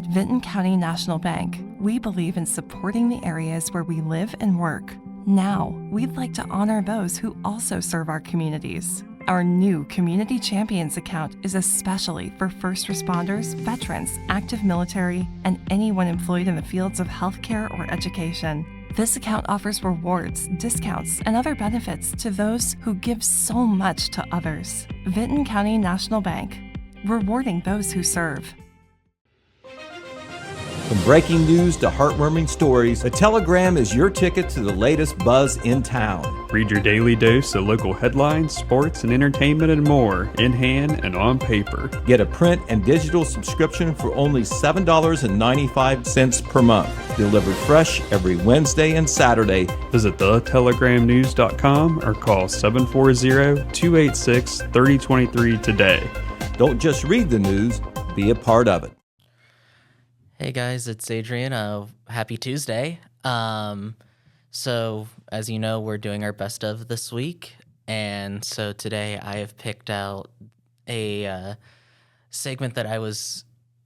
At Vinton County National Bank, we believe in supporting the areas where we live and work. Now, we'd like to honor those who also serve our communities. Our new Community Champions account is especially for first responders, veterans, active military, and anyone employed in the fields of healthcare or education. This account offers rewards, discounts, and other benefits to those who give so much to others. Vinton County National Bank, rewarding those who serve. From breaking news to heartwarming stories, the Telegram is your ticket to the latest buzz in town. Read your daily dose of local headlines, sports, and entertainment and more, in hand and on paper. Get a print and digital subscription for only $7.95 per month. Delivered fresh every Wednesday and Saturday. Visit thetelegramnews.com or call 740-286-3023 today. Don't just read the news, be a part of it. Hey guys, it's Adrian. Happy Tuesday. So as you know, we're doing our best of this week. And so today I have picked out a segment that I was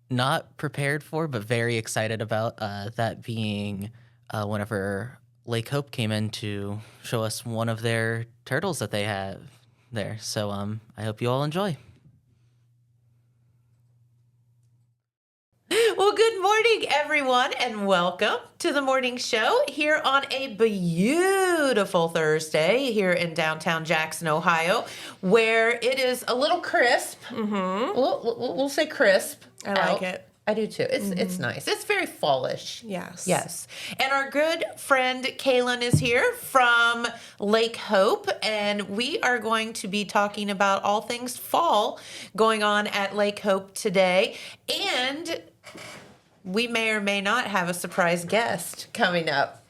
not prepared for, but very excited about, that being whenever Lake Hope came in to show us one of their turtles that they have there. So I hope you all enjoy. Well, good morning, everyone, and welcome to the morning show here on a beautiful Thursday here in downtown Jackson, Ohio, where it is a little crisp. Mm-hmm. We'll say crisp. I like it. I do too. It's nice. It's very fallish. Yes. Yes. And our good friend Kaylin is here from Lake Hope, and we are going to be talking about all things fall going on at Lake Hope today. And we may or may not have a surprise guest coming up.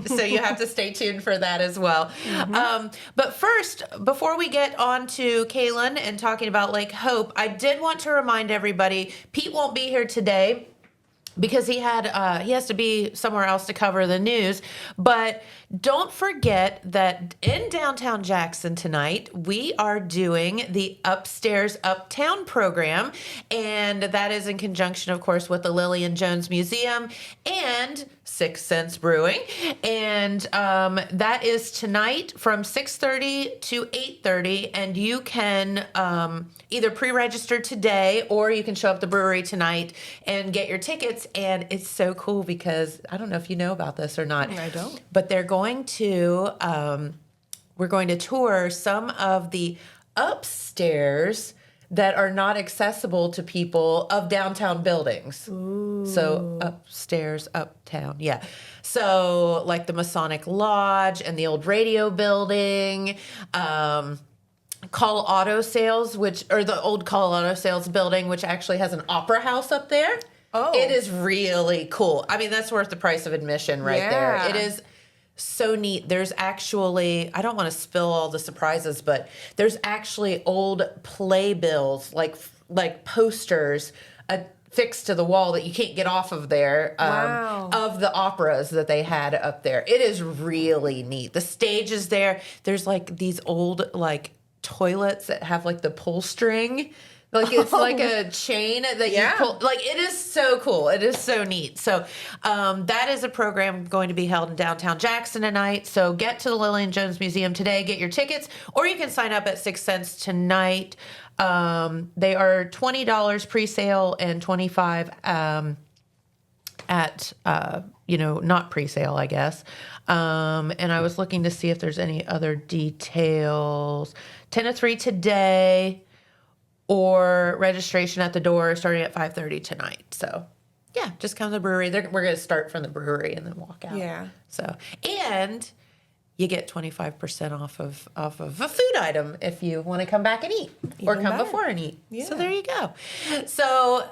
So you have to stay tuned for that as well. Mm-hmm. But first, before we get on to Kaylin and talking about Lake Hope, I did want to remind everybody, Pete won't be here today because he has to be somewhere else to cover the news. But don't forget that in downtown Jackson tonight, we are doing the Upstairs Uptown program. And that is in conjunction, of course, with the Lillian Jones Museum and 6 Cents Brewing. And that is tonight from 6:30 to 8:30. And you can either pre-register today or you can show up at the brewery tonight and get your tickets. And it's so cool because I don't know if you know about this or not. I don't. But they're going to, we're going to tour some of the upstairs that are not accessible to people of downtown buildings. Ooh. So upstairs, uptown, yeah. So like the Masonic Lodge and the old radio building, Call Auto Sales, or the old Call Auto Sales building, which actually has an opera house up there. Oh. It is really cool. I mean, that's worth the price of admission right there. It is so neat. There's actually, I don't want to spill all the surprises, but there's actually old playbills, like posters fixed to the wall that you can't get off of there, wow. of the operas that they had up there. It is really neat. The stage is there. There's like these old like toilets that have like the pull string. Like it's like a chain that you pull. Like it is so cool. It is so neat. So that is a program going to be held in downtown Jackson tonight. So get to the Lillian Jones Museum today, get your tickets, or you can sign up at 6 Cents tonight. They are $20 pre-sale and $25 at not pre-sale, I guess. And I was looking to see if there's any other details. 10 to 3 today. Or registration at the door starting at 5:30 tonight. So, yeah, just come to the brewery. We're going to start from the brewery and then walk out. Yeah. So, and you get 25% off of a food item if you want to come back and eat or come before and eat. Yeah. So there you go. So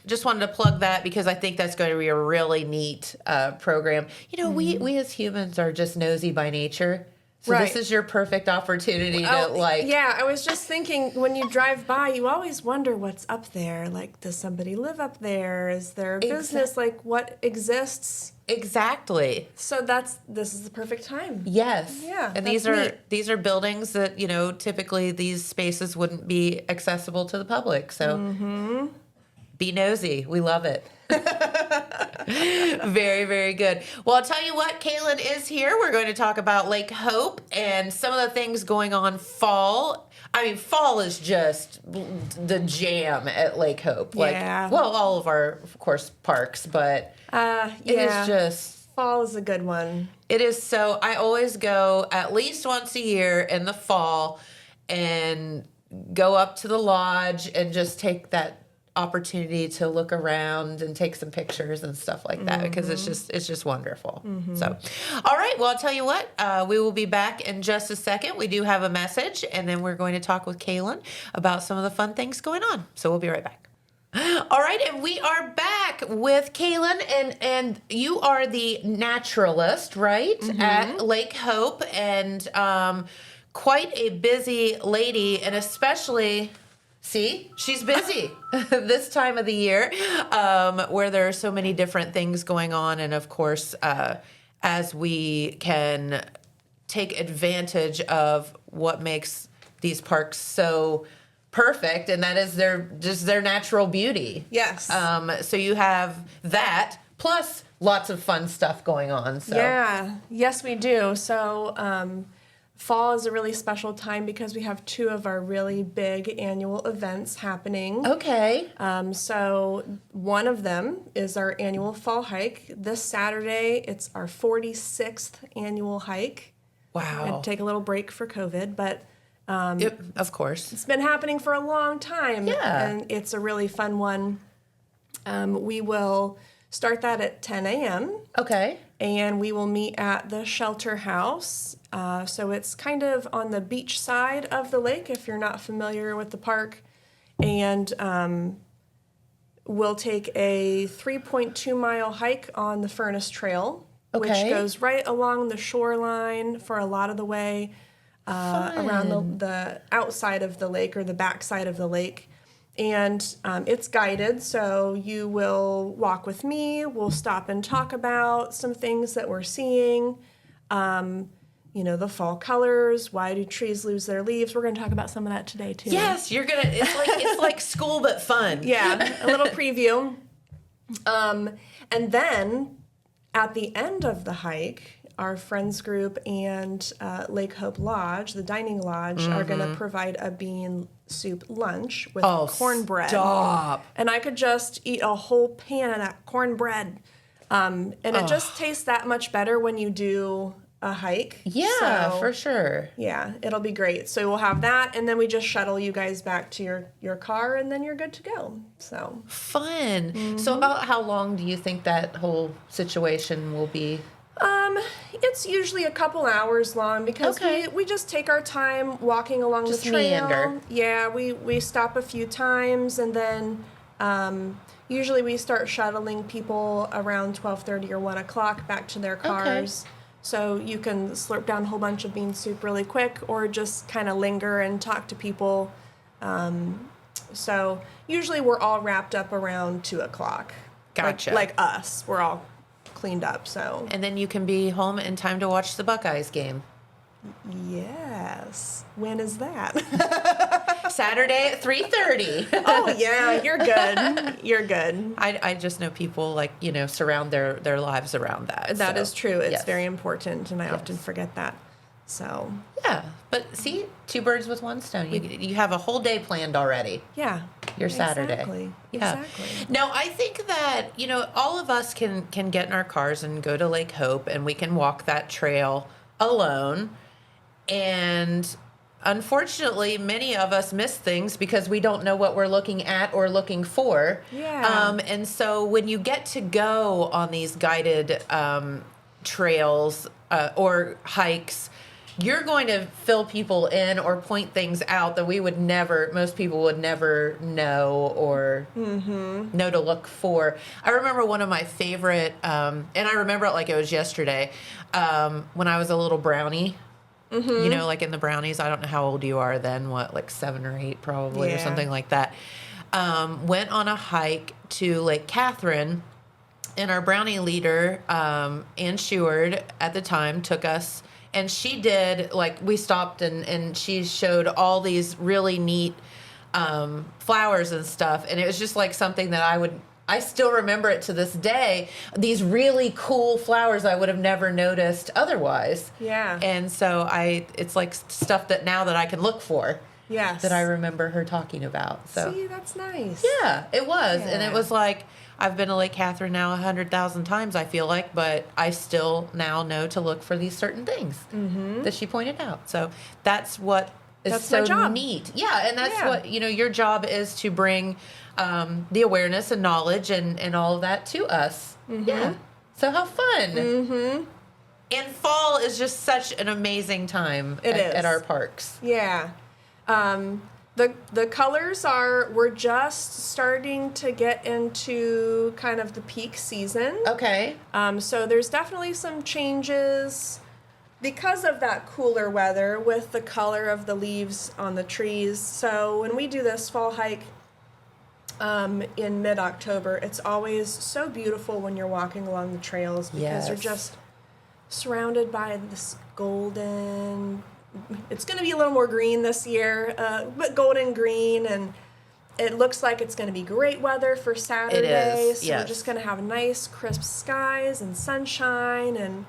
just wanted to plug that because I think that's going to be a really neat program. You know, we as humans are just nosy by nature. So this is your perfect opportunity to Yeah, I was just thinking when you drive by, you always wonder what's up there. Like, does somebody live up there? Is there a business? Like, what exists? Exactly. So this is the perfect time. Yes. Yeah. And these are buildings that, typically these spaces wouldn't be accessible to the public. So Be nosy. We love it. Very, very good. Well, I'll tell you what, Kaylin is here. We're going to talk about Lake Hope and some of the things going on fall. I mean, fall is just the jam at Lake Hope. Like, Yeah. well, all of our, of course, parks, but it is just... Fall is a good one. It is so... I always go at least once a year in the fall and go up to the lodge and just take that opportunity to look around and take some pictures and stuff like that because it's just wonderful. So, all right. Well, I'll tell you what, we will be back in just a second. We do have a message, and then we're going to talk with Kaylin about some of the fun things going on. So we'll be right back. All right, and we are back with Kaylin, and you are the naturalist, right, at Lake Hope, and quite a busy lady, and especially... See, she's busy this time of the year where there are so many different things going on. And of course, as we can take advantage of what makes these parks so perfect, and that is their natural beauty. Yes. So you have that plus lots of fun stuff going on. So. Yeah. Yes, we do. So, fall is a really special time because we have two of our really big annual events happening. Okay. So one of them is our annual fall hike. This Saturday, it's our 46th annual hike. Wow. Had to take a little break for COVID, but Yep, of course. it's been happening for a long time. Yeah. And it's a really fun one. We will start that at 10 a.m. Okay. and we will meet at the shelter house. So it's kind of on the beach side of the lake if you're not familiar with the park. And we'll take a 3.2-mile hike on the Furnace Trail, which goes right along the shoreline for a lot of the way around the outside of the lake or the back side of the lake. And it's guided, so you will walk with me. We'll stop and talk about some things that we're seeing. The fall colors. Why do trees lose their leaves? We're going to talk about some of that today too. Yes, you're gonna. It's like school but fun. Yeah, a little preview. And then at the end of the hike, our friends group and Lake Hope Lodge, the dining lodge, are going to provide a bean soup lunch with cornbread. Stop. And I could just eat a whole pan of that cornbread. And it just tastes that much better when you do a hike. Yeah, So, for sure. Yeah, it'll be great. So we'll have that, and then we just shuttle you guys back to your car, and then you're good to go. So Fun. So about how long do you think that whole situation will be? it's usually a couple hours long because we just take our time walking along Just the trail. meander. Yeah, we stop a few times, and then usually we start shuttling people around 12:30 or 1 o'clock back to their cars. So you can slurp down a whole bunch of bean soup really quick, or just kind of linger and talk to people. So usually we're all wrapped up around 2 o'clock. Gotcha. Like us, we're all cleaned up. So And then you can be home in time to watch the Buckeyes game. yes, when is that? Saturday at 3:30. Oh yeah, you're good. You're good. I just know people surround their lives around that. That so, is true. It's yes. very important, and I often forget that. So Yeah, but see, two birds with one stone. You have a whole day planned already. yeah, Your Saturday. Exactly. Yeah. Exactly. No, I think that, all of us can get in our cars and go to Lake Hope, and we can walk that trail alone. And unfortunately, many of us miss things because we don't know what we're looking at or looking for. Yeah. And so when you get to go on these guided trails or hikes, you're going to fill people in or point things out that most people would never know or know to look for. I remember one of my favorite, and I remember it like it was yesterday, when I was a little brownie. Like in the brownies, I don't know how old you are then, like 7 or 8 probably, or Yeah. something like that. Went on a hike to Lake Catherine, and our brownie leader, Ann Sheward, at the time, took us, and she did, we stopped and she showed all these really neat flowers and stuff. And it was just like something that I still remember it to this day. These really cool flowers I would have never noticed otherwise. Yeah. And so it's like stuff that now that I can look for. Yes. That I remember her talking about. So see, that's nice. yeah, it was. And it Yeah. was like, I've been to Lake Catherine now 100,000 times, I feel like, but I still now know to look for these certain things that she pointed out. So that's what is That's so my job. neat. Yeah, and that's Yeah. what, your job is to bring the awareness and knowledge and all of that to us. Yeah. So how fun. Mm-hmm. And fall is just such an amazing time at our parks. Yeah. The colors we're just starting to get into kind of the peak season. Okay. So there's definitely some changes because of that cooler weather with the color of the leaves on the trees. So when we do this fall hike in mid-October, it's always so beautiful when you're walking along the trails because you're Yes. just surrounded by this golden. It's going to be a little more green this year, but golden green, and it looks like it's going to be great weather for Saturday. So yes. we're just going to have nice, crisp skies and sunshine, and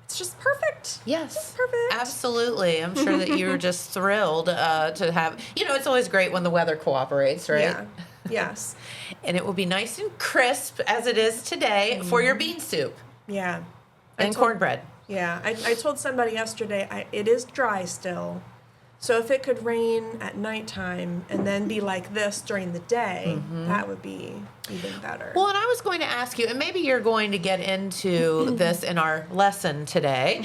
it's just perfect. Yes. Just perfect. Absolutely. I'm sure that you're just thrilled to have, it's always great when the weather cooperates, right? Yeah. Yes. And it will be nice and crisp as it is today for your bean soup Yeah. and cornbread. Yeah. I told somebody yesterday, it is dry still. So if it could rain at nighttime and then be like this during the day, that would be even better. Well, and I was going to ask you, and maybe you're going to get into this in our lesson today,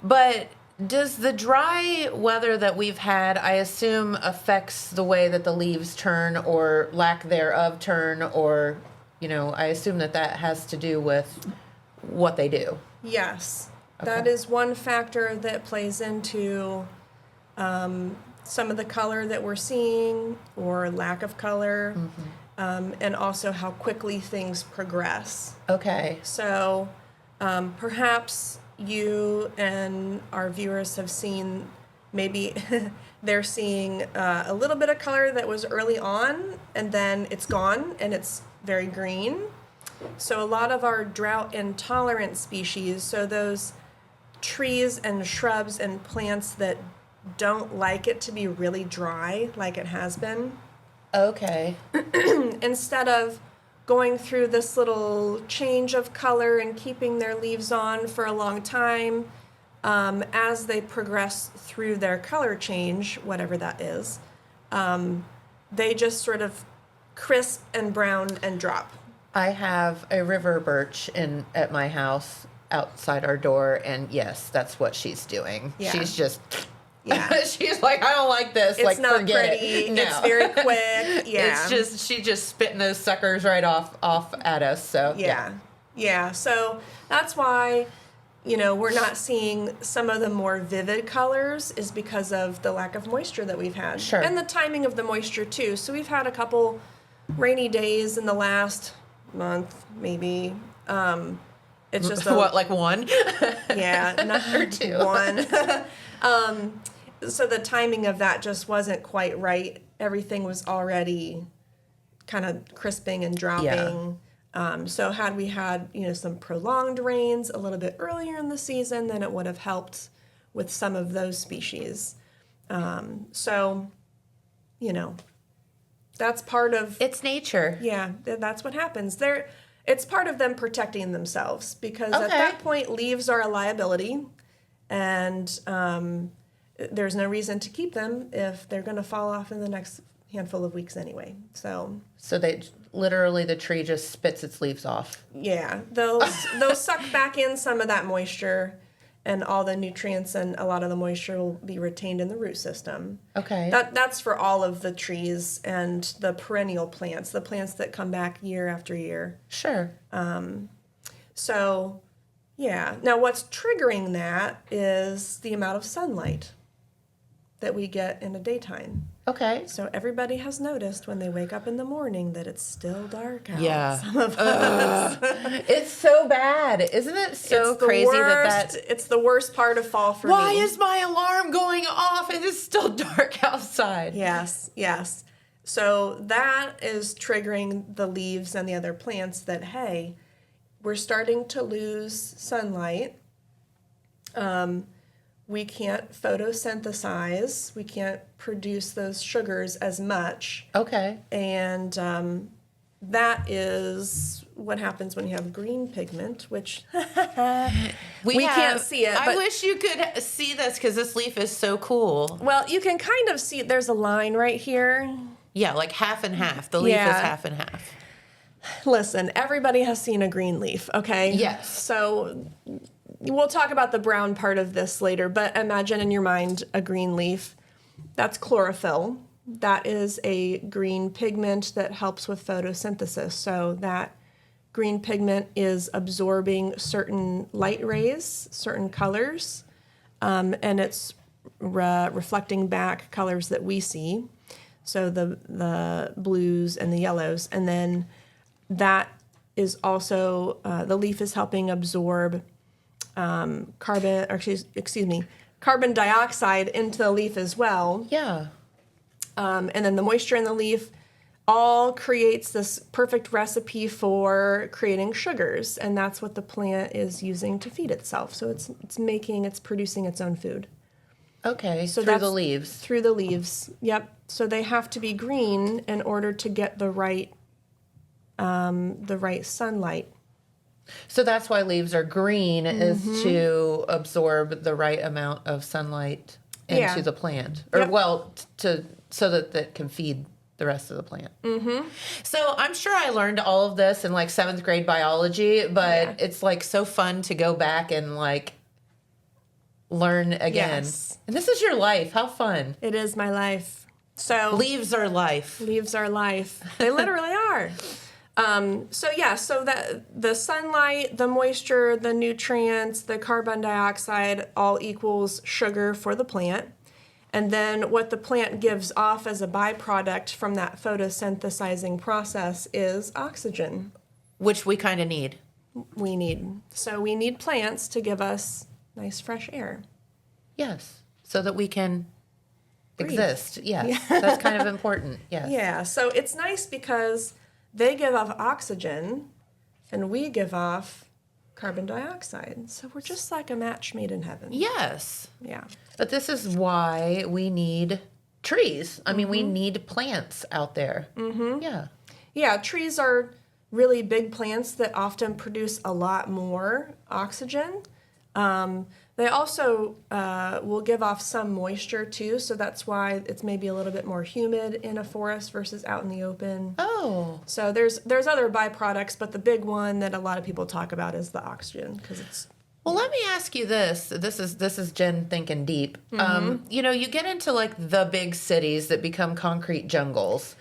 but does the dry weather that we've had, I assume, affects the way that the leaves turn or lack thereof turn, or, I assume that has to do with what they do? Yes. Okay. That is one factor that plays into some of the color that we're seeing or lack of color, and also how quickly things progress. Okay. So perhaps you and our viewers have seen, maybe they're seeing a little bit of color that was early on and then it's gone and it's very green. So a lot of our drought intolerant species, so those trees and shrubs and plants that don't like it to be really dry like it has been, Okay. instead of going through this little change of color and keeping their leaves on for a long time, as they progress through their color change, whatever that is, they just sort of crisp and brown and drop. I have a river birch at my house outside our door, and yes, that's what she's doing. Yeah. She's just, Yeah. she's like, I don't like this. It's like, not forget pretty. it. No. It's very quick. Yeah. She's just spitting those suckers right off at us. So Yeah. Yeah. So that's why, we're not seeing some of the more vivid colors is because of the lack of moisture that we've had. Sure. And the timing of the moisture too. So we've had a couple rainy days in the last month, maybe. It's just what, like one? yeah, not Or two. one. So the timing of that just wasn't quite right. Everything was already kind of crisping and dropping. So had we had, some prolonged rains a little bit earlier in the season, then it would have helped with some of those species. So, that's part of, It's nature. yeah, that's what happens. It's part of them protecting themselves because at Okay. that point, leaves are a liability, and there's no reason to keep them if they're going to fall off in the next handful of weeks anyway. So So the tree just spits its leaves off. yeah, they'll suck back in some of that moisture, and all the nutrients and a lot of the moisture will be retained in the root system. Okay. That's for all of the trees and the perennial plants, the plants that come back year after year. Sure. So, yeah. Now, what's triggering that is the amount of sunlight. that we get in the daytime. Okay. So everybody has noticed when they wake up in the morning that it's still dark out. Yeah. Some of us. It's so bad. Isn't it so It's the crazy worst, that it's the worst part of fall for why me. is my alarm going off? It is still dark outside. Yes, yes. So that is triggering the leaves and the other plants that, hey, we're starting to lose sunlight. We can't photosynthesize. We can't produce those sugars as much. Okay. And that is what happens when you have green pigment, which we can't see it. I But, wish you could see this because this leaf is so cool. well, you can kind of see there's a line right here. Yeah, like half and half. The leaf is Yeah. half and half. Listen, everybody has seen a green leaf, okay? Yes. So we'll talk about the brown part of this later, but imagine in your mind a green leaf. That's chlorophyll. That is a green pigment that helps with photosynthesis. So that green pigment is absorbing certain light rays, certain colors, and it's reflecting back colors that we see. So the blues and the yellows. And then that is also, the leaf is helping absorb carbon dioxide into the leaf as well. Yeah. And then the moisture in the leaf all creates this perfect recipe for creating sugars, and that's what the plant is using to feed itself. So it's producing its own food. Okay. So through the that's leaves. Through the leaves. Yep. So they have to be green in order to get the right sunlight. So that's why leaves are green, is to absorb the right amount of sunlight into Yeah. the plant, or Yep. well, so that it can feed the rest of the plant. Mm-hmm. So I'm sure I learned all of this in like 7th grade biology, but it's like so fun to go back and like learn again. Yes. And this is your life. How fun! It is my life. So Leaves are life. leaves are life. They literally are. So that the sunlight, the moisture, the nutrients, the carbon dioxide all equals sugar for the plant. And then what the plant gives off as a byproduct from that photosynthesizing process is oxygen. Which we kind of need. We need plants to give us nice fresh air. Yes. So that we can Breathe. exist. Yes. That's kind of important. Yes. Yeah, so it's nice because they give off oxygen and we give off carbon dioxide. So we're just like a match made in heaven. Yes. Yeah. But this is why we need trees. I mean, we need plants out there. Mm-hmm. Yeah. Yeah, trees are really big plants that often produce a lot more oxygen. They also will give off some moisture too, so that's why it's maybe a little bit more humid in a forest versus out in the open. Oh. So there's other byproducts, but the big one that a lot of people talk about is the oxygen because it's Well, let me ask you this. This is Jen thinking deep. You get into like the big cities that become concrete jungles.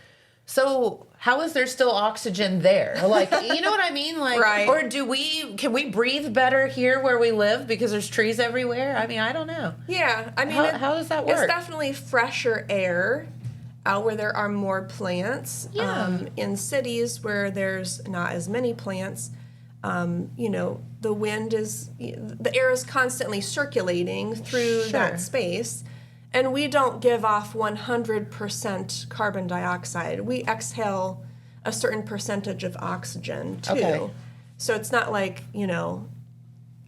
So how is there still oxygen there? Like, you know what I mean? Like, Right. Or can we breathe better here where we live because there's trees everywhere? I mean, I don't know. Yeah, I mean, How does that work? It's definitely fresher air out where there are more plants. Yeah. In cities where there's not as many plants, the air is constantly circulating through Sure. that space. And we don't give off 100% carbon dioxide. We exhale a certain percentage of oxygen, too. Okay. So it's not like,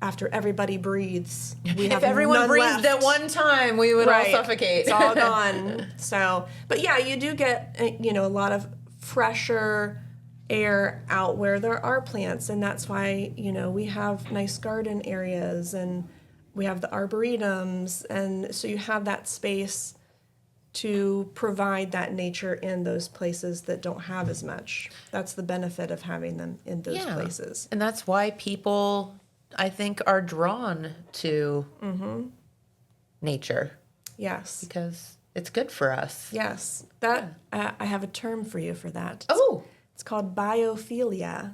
after everybody breathes, we have If everyone none breathed left. at one time, we would Right. all suffocate. It's all gone. So, but yeah, you do get, a lot of fresher air out where there are plants. And that's why, we have nice garden areas and we have the arboretums. And so you have that space to provide that nature in those places that don't have as much. That's the benefit of having them in those places. And that's why people, I think, are drawn to nature, Yes. because it's good for us. Yes. I have a term for you for that. Oh, It's called biophilia.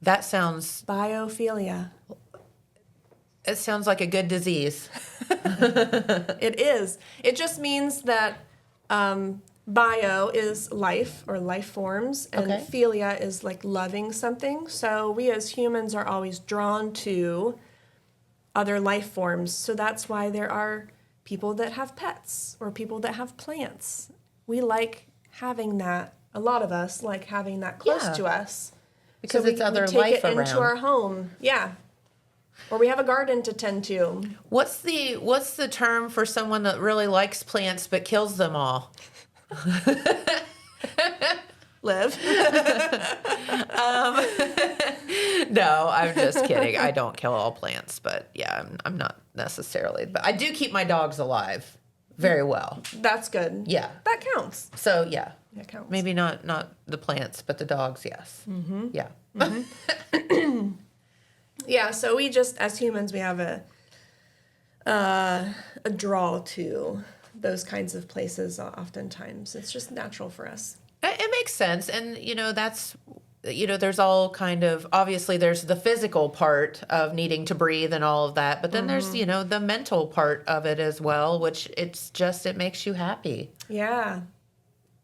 that sounds Biophilia. It sounds like a good disease. It is. It just means that bio is life or life forms, and Okay. philia is like loving something. So we as humans are always drawn to other life forms. So that's why there are people that have pets or people that have plants. We like having that. A lot of us like having that close Yeah. to us. Because so it's other we take life it into around. our home. Yeah. Or we have a garden to tend to. What's the term for someone that really likes plants but kills them all? Live. No, I'm just kidding. I don't kill all plants, but yeah, I'm not necessarily. But I do keep my dogs alive very well. That's good. Yeah. That counts. So yeah, That counts. maybe not the plants, but the dogs. Yes. Mm-hmm. Yeah. Yeah, so we just, as humans, we have a draw to those kinds of places oftentimes. It's just natural for us. It makes sense, and that's. There's all kind of, obviously there's the physical part of needing to breathe and all of that, but then there's, the mental part of it as well, which it makes you happy Yeah.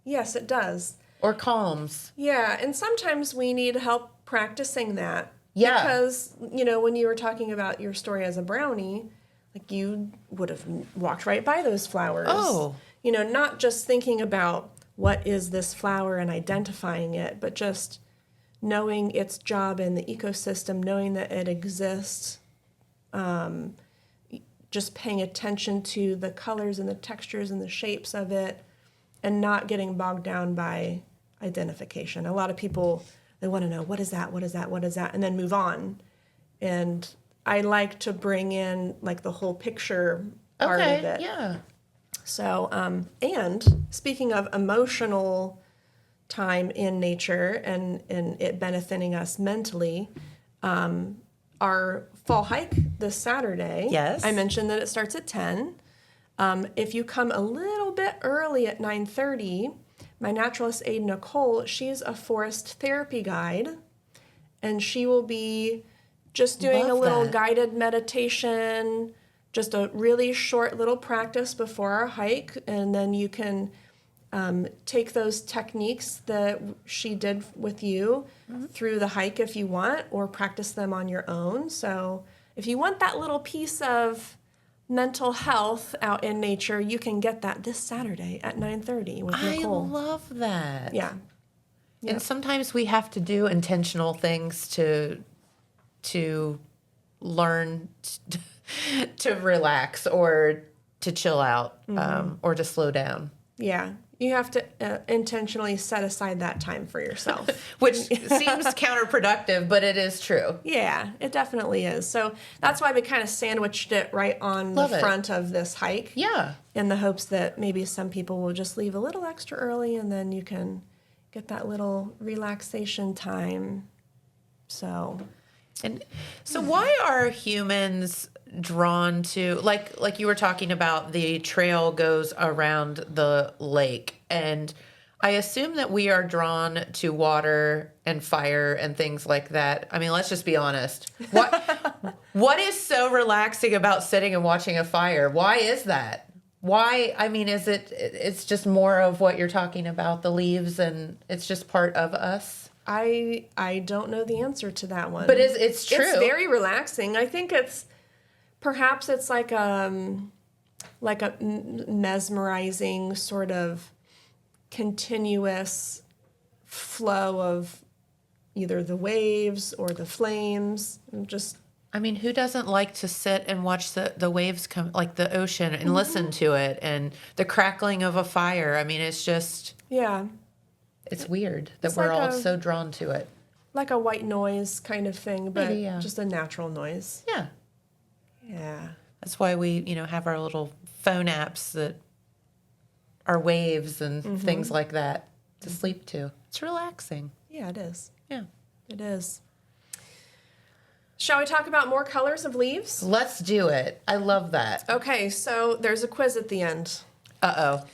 Yes, it does. or calms. Yeah, and sometimes we need help practicing that. Yeah. Because, when you were talking about your story as a brownie, like you would have walked right by those flowers. Oh. Not just thinking about what is this flower and identifying it, but just knowing its job in the ecosystem, knowing that it exists, just paying attention to the colors and the textures and the shapes of it, and not getting bogged down by identification. A lot of people, they want to know, what is that, what is that, what is that, and then move on. And I like to bring in like the whole picture part of it. Yeah. So, and speaking of emotional time in nature and it benefiting us mentally, our fall hike this Saturday. Yes. I mentioned that it starts at 10. If you come a little bit early at 9:30, my naturalist aide Nicole, she's a forest therapy guide, and she will be just doing Love a little that. guided meditation, just a really short little practice before our hike, and then you can take those techniques that she did with you through the hike if you want, or practice them on your own. So if you want that little piece of mental health out in nature, you can get that this Saturday at 9:30 with I Nicole. love that. Yeah. And sometimes we have to do intentional things to learn to relax or to chill out, or to slow down. Yeah. You have to intentionally set aside that time for yourself. Which seems counterproductive, but it is true. Yeah, it definitely is. So that's why we kind of sandwiched it right on Love the it. front of this hike. Yeah. In the hopes that maybe some people will just leave a little extra early and then you can get that little relaxation time. So, And so why are humans drawn to, like you were talking about, the trail goes around the lake, and I assume that we are drawn to water and fire and things like that. I mean, let's just be honest. What is so relaxing about sitting and watching a fire? Why is that? Why? I mean, it's just more of what you're talking about, the leaves, and it's just part of us? I don't know the answer to that one. But it's true. It's very relaxing. I think perhaps it's like a mesmerizing sort of continuous flow of either the waves or the flames. I mean, who doesn't like to sit and watch the waves come, like the ocean, and listen to it, and the crackling of a fire? I mean, it's just, Yeah, it's weird that It's we're like all a- so drawn to it. like a white noise kind of thing, but Maybe, yeah. just a natural noise. Yeah. Yeah. That's why we, have our little phone apps that are waves and things like that to sleep to. It's relaxing. Yeah, it is. Yeah. It is. Shall we talk about more colors of leaves? Let's do it. I love that. Okay, so there's a quiz at the end. Uh-oh.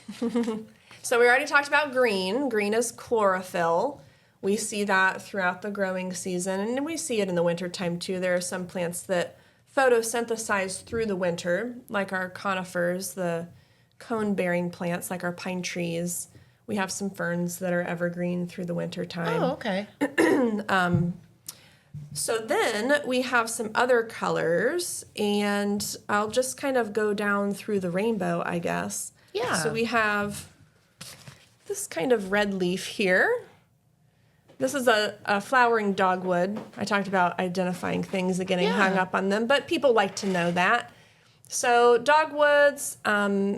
So we already talked about green. Green is chlorophyll. We see that throughout the growing season, and we see it in the wintertime too. There are some plants that photosynthesize through the winter, like our conifers, the cone-bearing plants, like our pine trees. We have some ferns that are evergreen through the winter time. Oh, okay. So then we have some other colors, and I'll just kind of go down through the rainbow, I guess. Yeah. So we have this kind of red leaf here. This is a flowering dogwood. I talked about identifying things and getting hung up on them, but people like to know that. So dogwoods,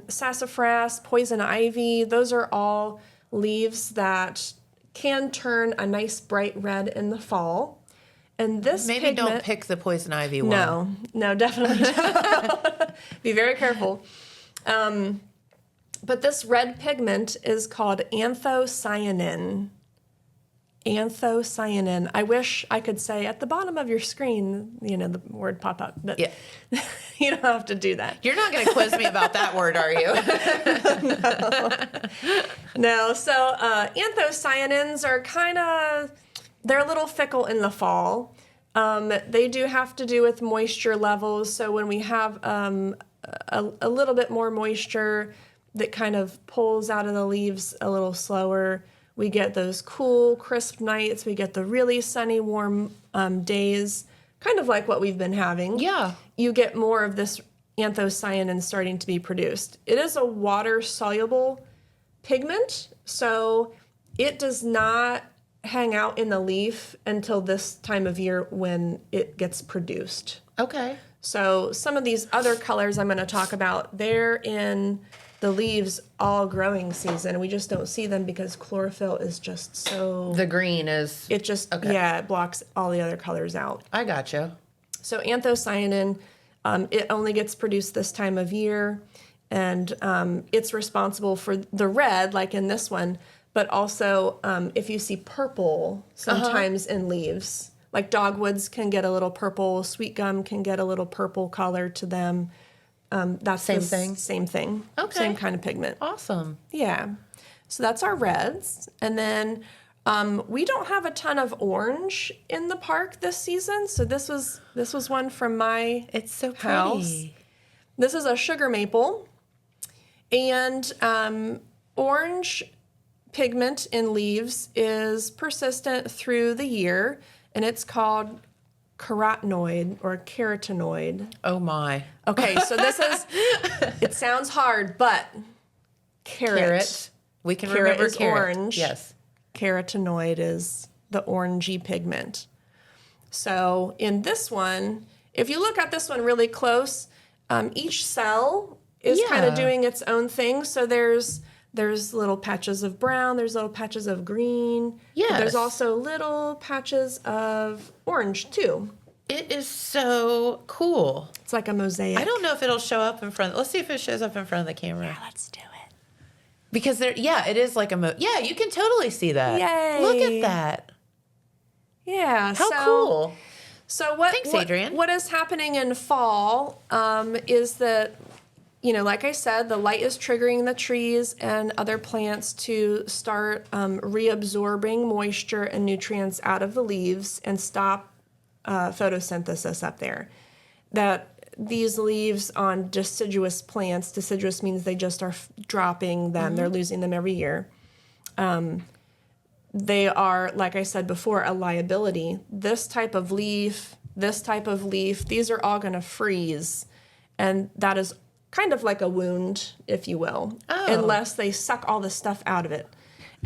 sassafras, poison ivy, those are all leaves that can turn a nice bright red in the fall. And this Maybe pigment, don't pick the poison ivy one. No, definitely don't. Be very careful. But this red pigment is called anthocyanin. Anthocyanin. I wish I could say at the bottom of your screen, the word pop up, but Yeah. you don't have to do that. You're not going to quiz me about that word, are you? No, so anthocyanins are they're a little fickle in the fall. They do have to do with moisture levels. So when we have a little bit more moisture that kind of pulls out of the leaves a little slower, we get those cool, crisp nights. We get the really sunny, warm days, kind of like what we've been having. Yeah. You get more of this anthocyanin starting to be produced. It is a water-soluble pigment, so it does not hang out in the leaf until this time of year when it gets produced. Okay. So some of these other colors I'm going to talk about, they're in the leaves all growing season. We just don't see them because chlorophyll is just so... The green is... It just, it blocks all the other colors out. I gotcha. So anthocyanin, it only gets produced this time of year, and it's responsible for the red, like in this one, but also if you see purple sometimes in leaves, like dogwoods can get a little purple, sweet gum can get a little purple color to them. That's Same thing? Same thing. Okay. Same kind of pigment. Awesome. Yeah. So that's our reds. And then we don't have a ton of orange in the park this season. So this was one from my It's so house. pretty. This is a sugar maple. And orange pigment in leaves is persistent through the year, and it's called carotenoid or carotenoid. Oh my. Okay, so this is, it sounds hard, but carrot. We can Carrot remember is carrot. orange. Yes. Carotenoid is the orangey pigment. So in this one, if you look at this one really close, each cell is kind Yeah. of doing its own thing. So there's little patches of brown, there's little patches of green. but Yes. There's also little patches of orange too. It is so cool. It's like a mosaic. I don't know if it'll show up in front. Let's see if it shows up in front of the camera. Let's do it. Because it is like a yeah, you can totally see that. Yay. Look at that. Yeah. How cool. So what? Thanks, what- Adrian. What is happening in fall is that, like I said, the light is triggering the trees and other plants to start reabsorbing moisture and nutrients out of the leaves and stop photosynthesis up there. That these leaves on deciduous plants, deciduous means they just are dropping them, they're losing them every year. They are, like I said before, a liability. This type of leaf, these are all going to freeze. And that is kind of like a wound, if you will, unless they suck all the stuff out of it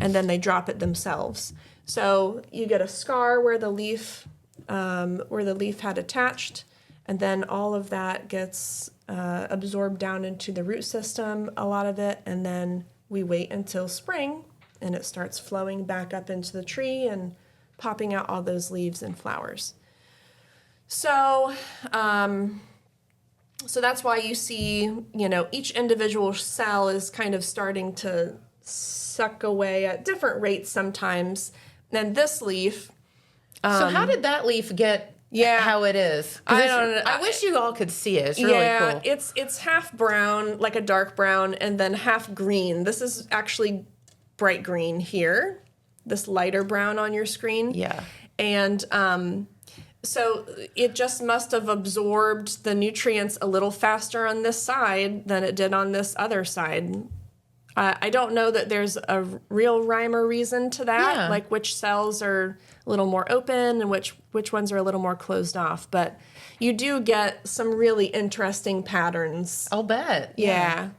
and then they drop it themselves. So you get a scar where the leaf had attached, and then all of that gets absorbed down into the root system, a lot of it, and then we wait until spring, and it starts flowing back up into the tree and popping out all those leaves and flowers. So, so that's why you see, each individual cell is kind of starting to suck away at different rates sometimes. And this leaf, So how did that leaf get how it is? 'Cause I don't know. I wish you all could see it. It's really cool. it's half brown, like a dark brown, and then half green. This is actually bright green here. This lighter brown on your screen. Yeah. And So it just must have absorbed the nutrients a little faster on this side than it did on this other side. I don't know that there's a real rhyme or reason to that, Yeah. like which cells are a little more open and which ones are a little more closed off. But you do get some really interesting patterns. I'll bet. Yeah.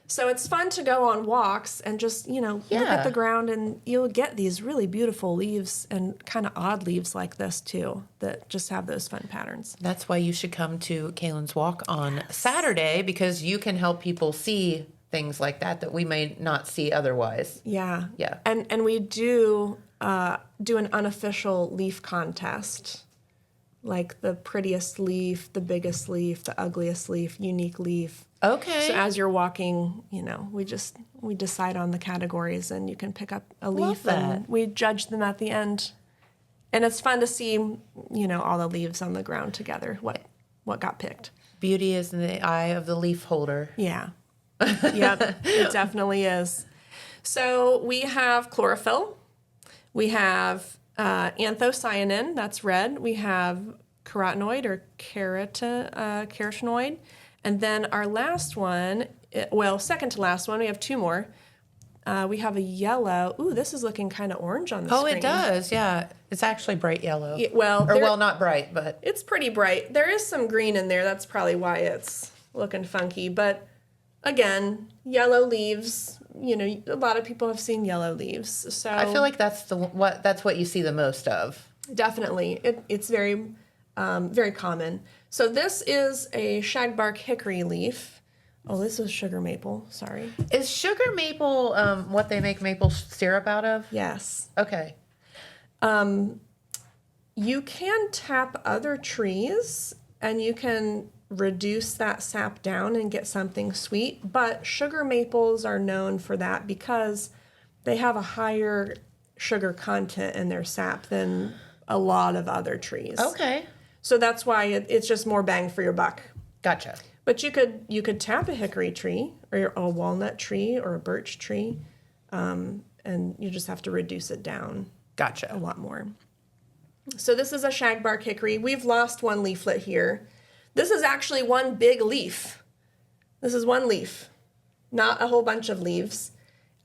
So it's fun to go on walks and just, look Yeah. at the ground, and you'll get these really beautiful leaves and kind of odd leaves like this too that just have those fun patterns. That's why you should come to Kaylin's Walk on Saturday, because you can help people see things like that we may not see otherwise. Yeah. Yeah. And we do do an unofficial leaf contest, like the prettiest leaf, the biggest leaf, the ugliest leaf, unique leaf. Okay. So as you're walking, we decide on the categories, and you can pick up a leaf, that. and we judge them at the end. And it's fun to see, all the leaves on the ground together, what got picked. Beauty is in the eye of the leaf holder. Yeah. Yep, it definitely is. So we have chlorophyll. We have anthocyanin, that's red. We have carotenoid or carotenoid. And then our last one, second to last one, we have two more. We have a yellow. Ooh, this is looking kind of orange on the Oh, screen. it does. Yeah. It's actually bright yellow. Yeah, Not bright, but it's pretty bright. There is some green in there. That's probably why it's looking funky. But again, yellow leaves. A lot of people have seen yellow leaves. So I feel like that's what you see the most of. definitely, it's very, very common. So this is a shagbark hickory leaf. Oh, this is sugar maple. Sorry. Is sugar maple what they make maple syrup out of? Yes. Okay. You can tap other trees, and you can reduce that sap down and get something sweet. But sugar maples are known for that because they have a higher sugar content in their sap than a lot of other trees. Okay. So that's why it's just more bang for your buck. Gotcha. But you could tap a hickory tree or a walnut tree or a birch tree, and you just have to reduce it down a Gotcha. lot more. So this is a shagbark hickory. We've lost one leaflet here. This is actually one big leaf. This is one leaf, not a whole bunch of leaves.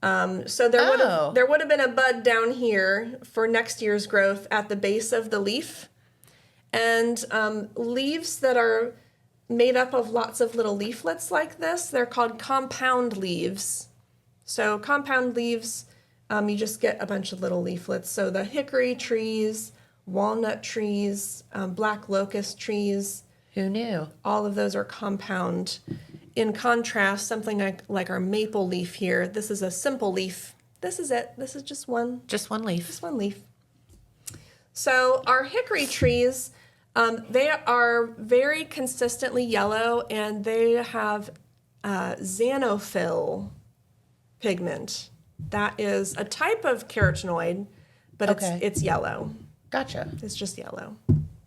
So there would have been a bud down here for next year's growth at the base of the leaf. And leaves that are made up of lots of little leaflets like this, they're called compound leaves. So compound leaves, you just get a bunch of little leaflets. So the hickory trees, walnut trees, black locust trees, Who knew? all of those are compound. In contrast, something like our maple leaf here, this is a simple leaf. This is it. This is just one Leaf. just one leaf. So our hickory trees, they are very consistently yellow, and they have xanthophyll pigment. That is a type of carotenoid, but Okay. it's yellow. Gotcha. It's just yellow.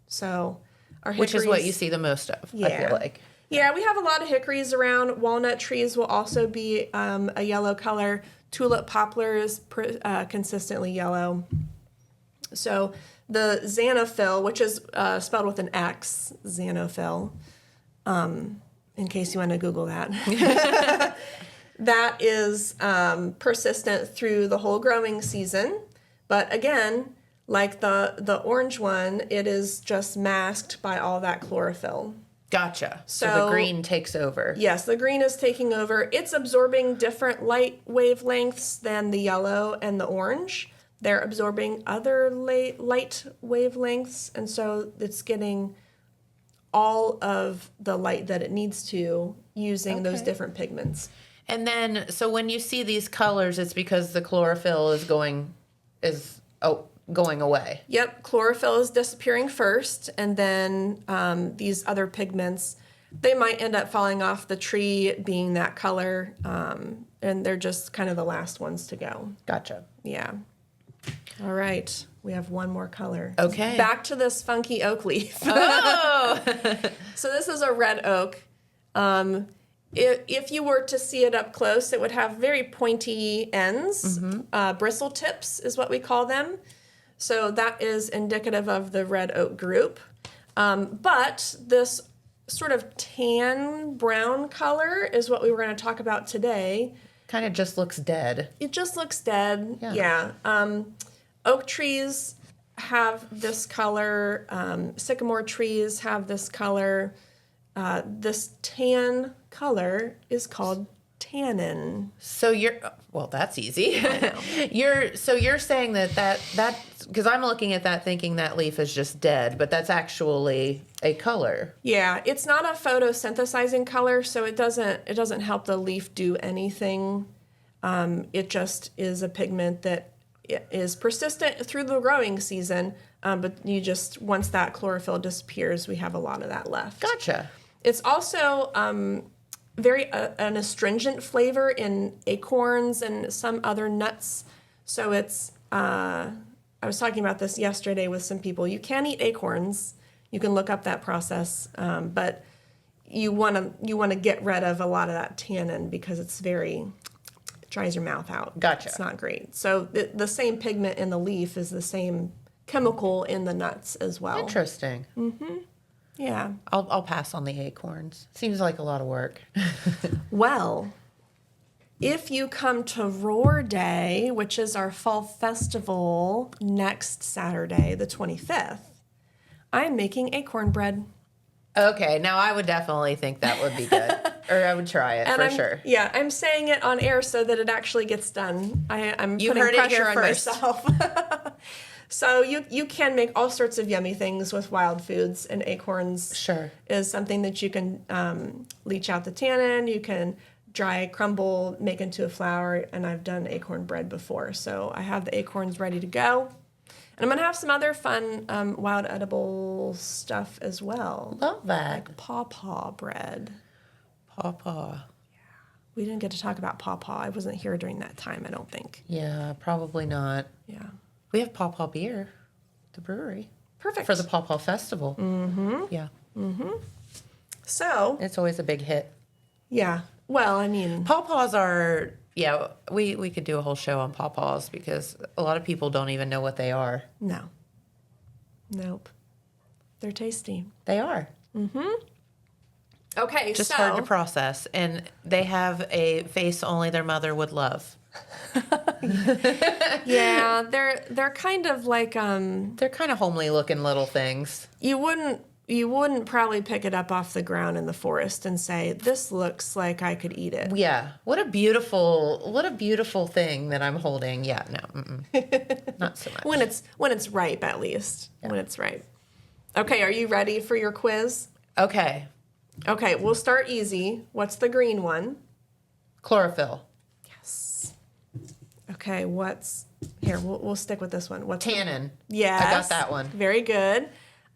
So our Which is what hickories- you see the most of, I Yeah. feel like. Yeah, we have a lot of hickories around. Walnut trees will also be a yellow color. Tulip poplar is consistently yellow. So the xanthophyll, which is spelled with an X, xanthophyll, in case you want to Google that, that is persistent through the whole growing season. But again, like the orange one, it is just masked by all that chlorophyll. Gotcha. So So- the green takes over. Yes, the green is taking over. It's absorbing different light wavelengths than the yellow and the orange. They're absorbing other light wavelengths, and so it's getting all of the light that it needs to using those Okay. different pigments. And then, so when you see these colors, it's because the chlorophyll is going away. Yep, chlorophyll is disappearing first, and then these other pigments, they might end up falling off the tree being that color, and they're just kind of the last ones to go. Gotcha. Yeah. All right, we have one more color. Okay. Back to this funky oak leaf. Oh! So this is a red oak. If you were to see it up close, it would have very pointy ends. Bristle tips is what we call them. So that is indicative of the red oak group. But this sort of tan brown color is what we were going to talk about today. Kind of just looks dead. It just looks dead. Yeah. Oak trees have this color. Sycamore trees have this color. This tan color is called tannin. So well, that's easy. You're saying that because I'm looking at that thinking that leaf is just dead, but that's actually a color. Yeah, it's not a photosynthesizing color, so it doesn't help the leaf do anything. It just is a pigment that is persistent through the growing season, but once that chlorophyll disappears, we have a lot of that left. Gotcha. It's also an astringent flavor in acorns and some other nuts. So it's, I was talking about this yesterday with some people. You can eat acorns. You can look up that process, but you want to get rid of a lot of that tannin because it dries your mouth out. Gotcha. It's not great. So the same pigment in the leaf is the same chemical in the nuts as well. Interesting. Yeah. I'll pass on the acorns. Seems like a lot of work. Well, if you come to Roar Day, which is our fall festival next Saturday, the 25th, I'm making acorn bread. Okay, now I would definitely think that would be good. Or I would try it for sure. Yeah, I'm saying it on air so that it actually gets done. I'm You putting heard it pressure here on first. myself. So you can make all sorts of yummy things with wild foods, and acorns Sure. is something that you can leach out the tannin. You can dry, crumble, make into a flour, and I've done acorn bread before. So I have the acorns ready to go. And I'm going to have some other fun wild edible stuff as well. Love that. Like pawpaw bread. Pawpaw. We didn't get to talk about pawpaw. I wasn't here during that time, I don't think. Yeah, probably not. Yeah. We have pawpaw beer, the brewery. Perfect. For the Pawpaw Festival. Mm-hmm. Yeah. So, It's always a big hit. yeah. Well, I mean, Pawpaws are, we could do a whole show on pawpaws because a lot of people don't even know what they are. no. Nope. They're tasty. They are. Okay, Just so hard to process. And they have a face only their mother would love. yeah, they're kind of like They're kind of homely looking little things. you wouldn't probably pick it up off the ground in the forest and say, "This looks like I could eat it." Yeah. What a beautiful thing that I'm holding. Yeah, no. Not so much. When it's ripe, at least. When it's ripe. Okay, are you ready for your quiz? Okay. Okay, we'll start easy. What's the green one? Chlorophyll. Okay, here? We'll stick with this one. What's Tannin. Yes. I got that one. Very good.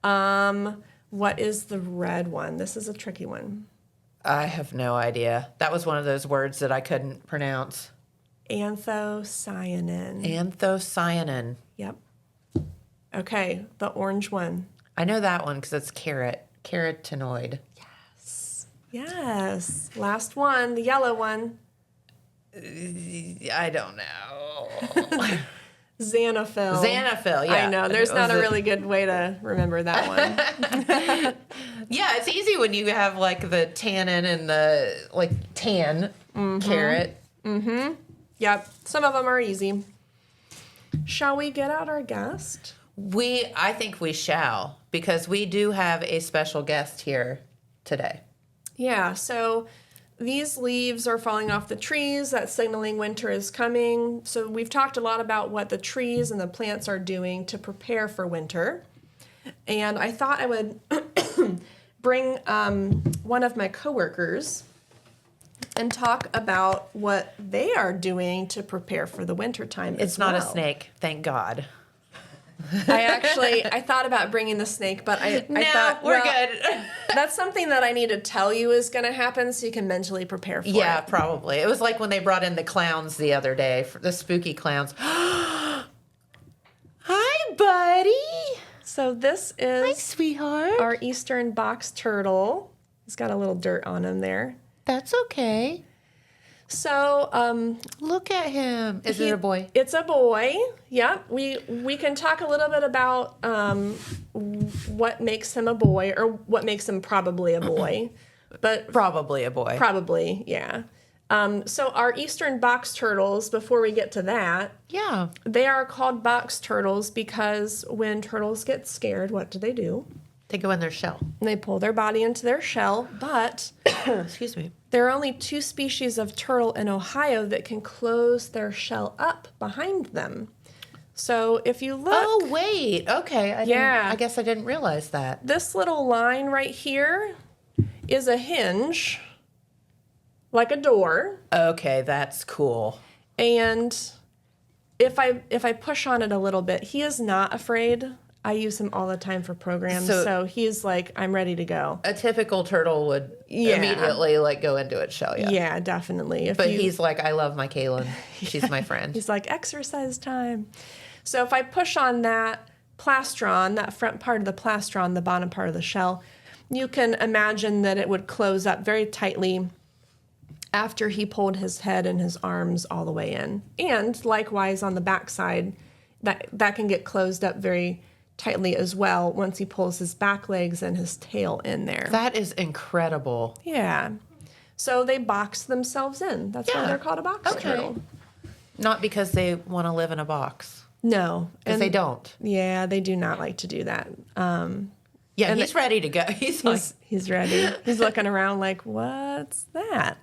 What is the red one? This is a tricky one. I have no idea. That was one of those words that I couldn't pronounce. Anthocyanin. Anthocyanin. Yep. Okay, the orange one. I know that one because it's carotenoid. Yes. Last one, the yellow one. I don't know. Xanthophyll. Xanthophyll, yeah. I know. There's not a really good way to remember that one. Yeah, it's easy when you have like the tannin and the like tan carrot. Yep. Some of them are easy. Shall we get out our guest? I think we shall because we do have a special guest here today. Yeah, so these leaves are falling off the trees. That's signaling winter is coming. So we've talked a lot about what the trees and the plants are doing to prepare for winter. And I thought I would bring one of my coworkers and talk about what they are doing to prepare for the winter time. It's not a snake, thank God. I thought about bringing the snake, but I thought we're good. That's something that I need to tell you is going to happen so you can mentally prepare for it. Yeah, probably. It was like when they brought in the clowns the other day, the spooky clowns. Hi, buddy. So this is Hi, sweetheart. our eastern box turtle. He's got a little dirt on him there. That's okay. So, Look at him. Is it a boy? It's a boy. Yep. We can talk a little bit about what makes him a boy, or what makes him probably a boy. But Probably a boy. probably, yeah. So our eastern box turtles, before we get to that, Yeah. they are called box turtles because when turtles get scared, what do? They go in their shell. They pull their body into their shell, but Excuse me. there are only 2 species of turtle in Ohio that can close their shell up behind them. So if you look, Oh, wait. Okay. I guess I didn't realize that. this little line right here is a hinge, like a door. Okay, that's cool. And if I push on it a little bit, he is not afraid. I use him all the time for programs, so he's like, I'm ready to go. A typical turtle would immediately like go into its shell. Yeah. Yeah, definitely. But he's like, I love my Kaylin. She's my friend. He's like, exercise time. So if I push on that plastron, that front part of the plastron, the bottom part of the shell, you can imagine that it would close up very tightly after he pulled his head and his arms all the way in. And likewise on the backside, that can get closed up very tightly as well once he pulls his back legs and his tail in there. That is incredible. Yeah. So they box themselves in. That's why Yeah. they're called a box Okay. turtle. Not because they want to live in a box. No. Because they don't. Yeah, they do not like to do that. Yeah, And he's ready to go. He's like, He's ready. He's looking around like, what's that?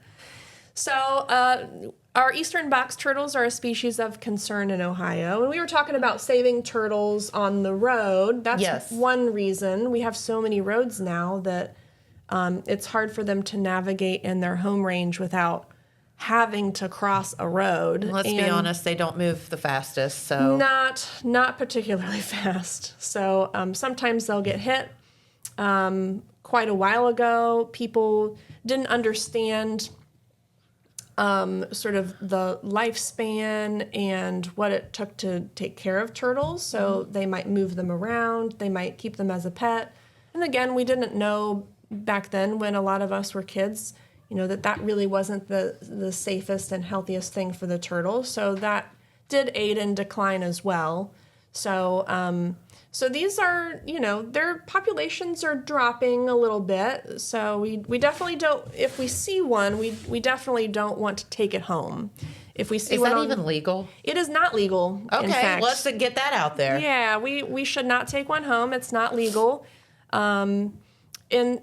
So our eastern box turtles are a species of concern in Ohio. And we were talking about saving turtles on the road. That's Yes. one reason. We have so many roads now that it's hard for them to navigate in their home range without having to cross a road. let's be And honest, they don't move the fastest. So not particularly fast. So sometimes they'll get hit. Quite a while ago, people didn't understand sort of the lifespan and what it took to take care of turtles. So they might move them around. They might keep them as a pet. And again, we didn't know back then when a lot of us were kids, that really wasn't the safest and healthiest thing for the turtle. So that did aid in decline as well. So so these are, their populations are dropping a little bit. So we definitely don't, if we see one, we definitely don't want to take it home. If we see is one that on- even legal? It is not legal. Okay, in fact. let's get that out there. Yeah, we should not take one home. It's not legal. And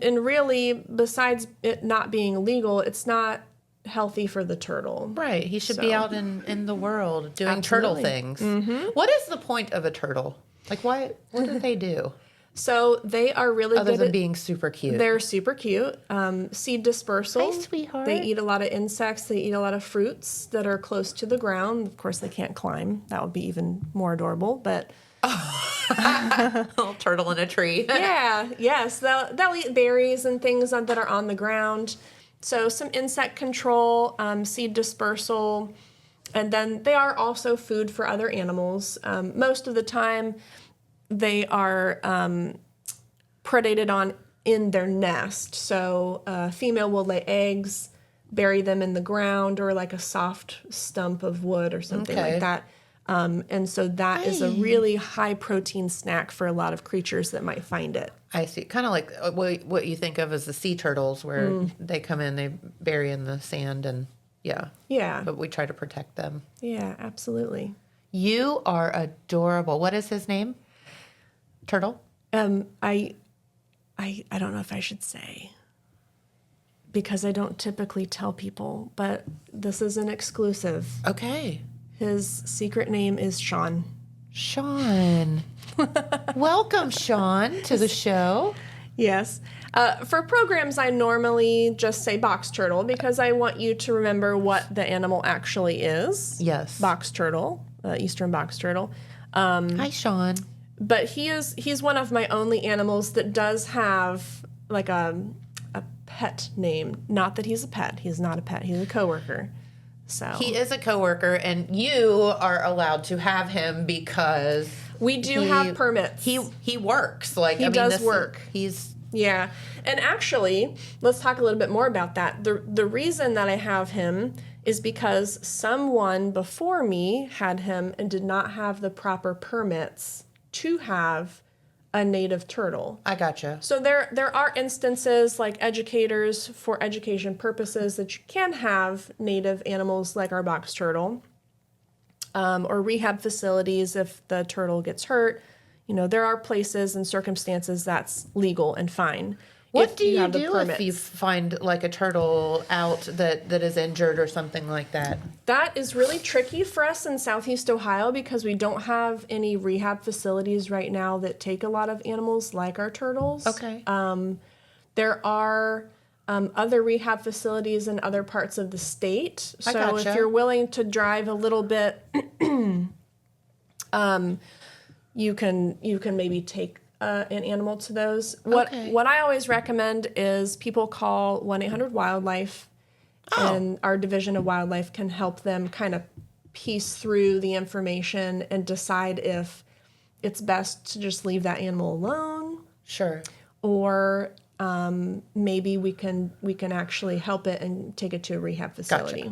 really, besides it not being legal, it's not healthy for the turtle. Right. He should be So- out in the world doing turtle Absolutely. things. Mm-hmm. What is the point of a turtle? Like, what do they do? So they are really Other good than at being super cute. They're super cute. Seed dispersal. Hi, sweetheart. They eat a lot of insects. They eat a lot of fruits that are close to the ground. Of course, they can't climb. That would be even more adorable. But little turtle in a tree. yes, they'll eat berries and things that are on the ground. So some insect control, seed dispersal, and then they are also food for other animals. Most of the time, they are predated on in their nest. So a female will lay eggs, bury them in the ground or like a soft stump of wood or something Okay. like that. And so that is a really high protein snack for a lot of creatures that might find it. I see. Kind of like what you think of as the sea turtles, where they come in, they bury in the sand, and Yeah. But we try to protect them. Yeah, absolutely. You are adorable. What is his name? Turtle? I don't know if I should say because I don't typically tell people, but this is an exclusive. Okay. His secret name is Sean. Sean. Welcome, Sean, to the show. Yes. For programs, I normally just say box turtle because I want you to remember what the animal actually is. Yes. Box turtle, eastern box turtle. Hi, Sean. But he's one of my only animals that does have like a pet name. Not that he's a pet. He's not a pet. He's a coworker. So He is a coworker, and you are allowed to have him because we do have permits. He works. Like He does work. He's Yeah. And actually, let's talk a little bit more about that. The reason that I have him is because someone before me had him and did not have the proper permits to have a native turtle. I gotcha. So there are instances like educators for education purposes that you can have native animals like our box turtle, or rehab facilities if the turtle gets hurt. You know, there are places and circumstances that's legal and fine. What if do you have the do if permits. you find like a turtle out that is injured or something like that? That is really tricky for us in Southeast Ohio because we don't have any rehab facilities right now that take a lot of animals like our turtles. Okay. There are other rehab facilities in other parts of the state. I So gotcha. if you're willing to drive a little bit, you can maybe take an animal to those. Okay. What I always recommend is people call 1-800-WILDLIFE, and our Division of Wildlife can help them kind of piece through the information and decide if it's best to just leave that animal alone, Sure. or maybe we can actually help it and take it to a rehab facility.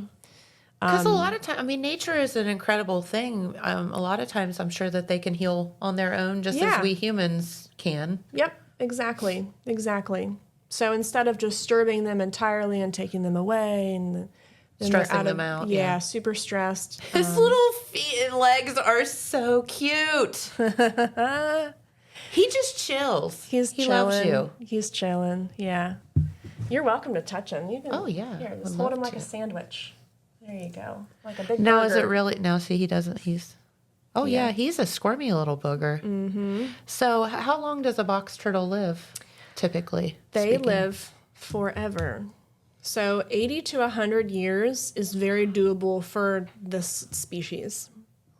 Because a lot of times, I mean, nature is an incredible thing. A lot of times, I'm sure that they can heal on their own, just Yeah. as we humans can. Yep, exactly. So instead of disturbing them entirely and taking them away and then they're Stressing them out, yeah, yeah. super stressed. His little feet and legs are so cute. He just chills. He chilling. loves Loves you. He's chilling. Yeah. You're welcome to touch him. You can, Oh, yeah. Here, just Would hold him love like a to. sandwich. There you go. Like a big Now, burger. is it really? Now, see, he doesn't. He's. Oh, yeah. He's a squirmy little booger. Mm-hmm. So, how long does a box turtle live, typically? They speaking? live forever. So 80 to 100 years is very doable for this species.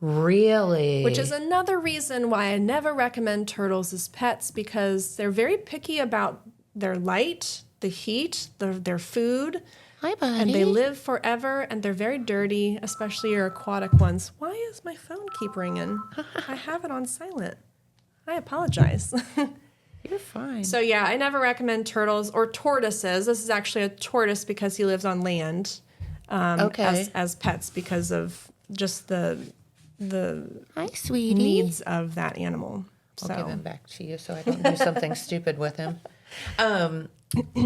Really? Which is another reason why I never recommend turtles as pets, because they're very picky about their light, the heat, their food, Hi, buddy. and they live forever, and they're very dirty, especially your aquatic ones. Why is my phone keep ringing? I have it on silent. I apologize. You're fine. So yeah, I never recommend turtles or tortoises. This is actually a tortoise because he lives on land, Okay. as pets because of just the Hi, sweetie. needs of that animal. I'll So give him back to you so I don't do something stupid with him.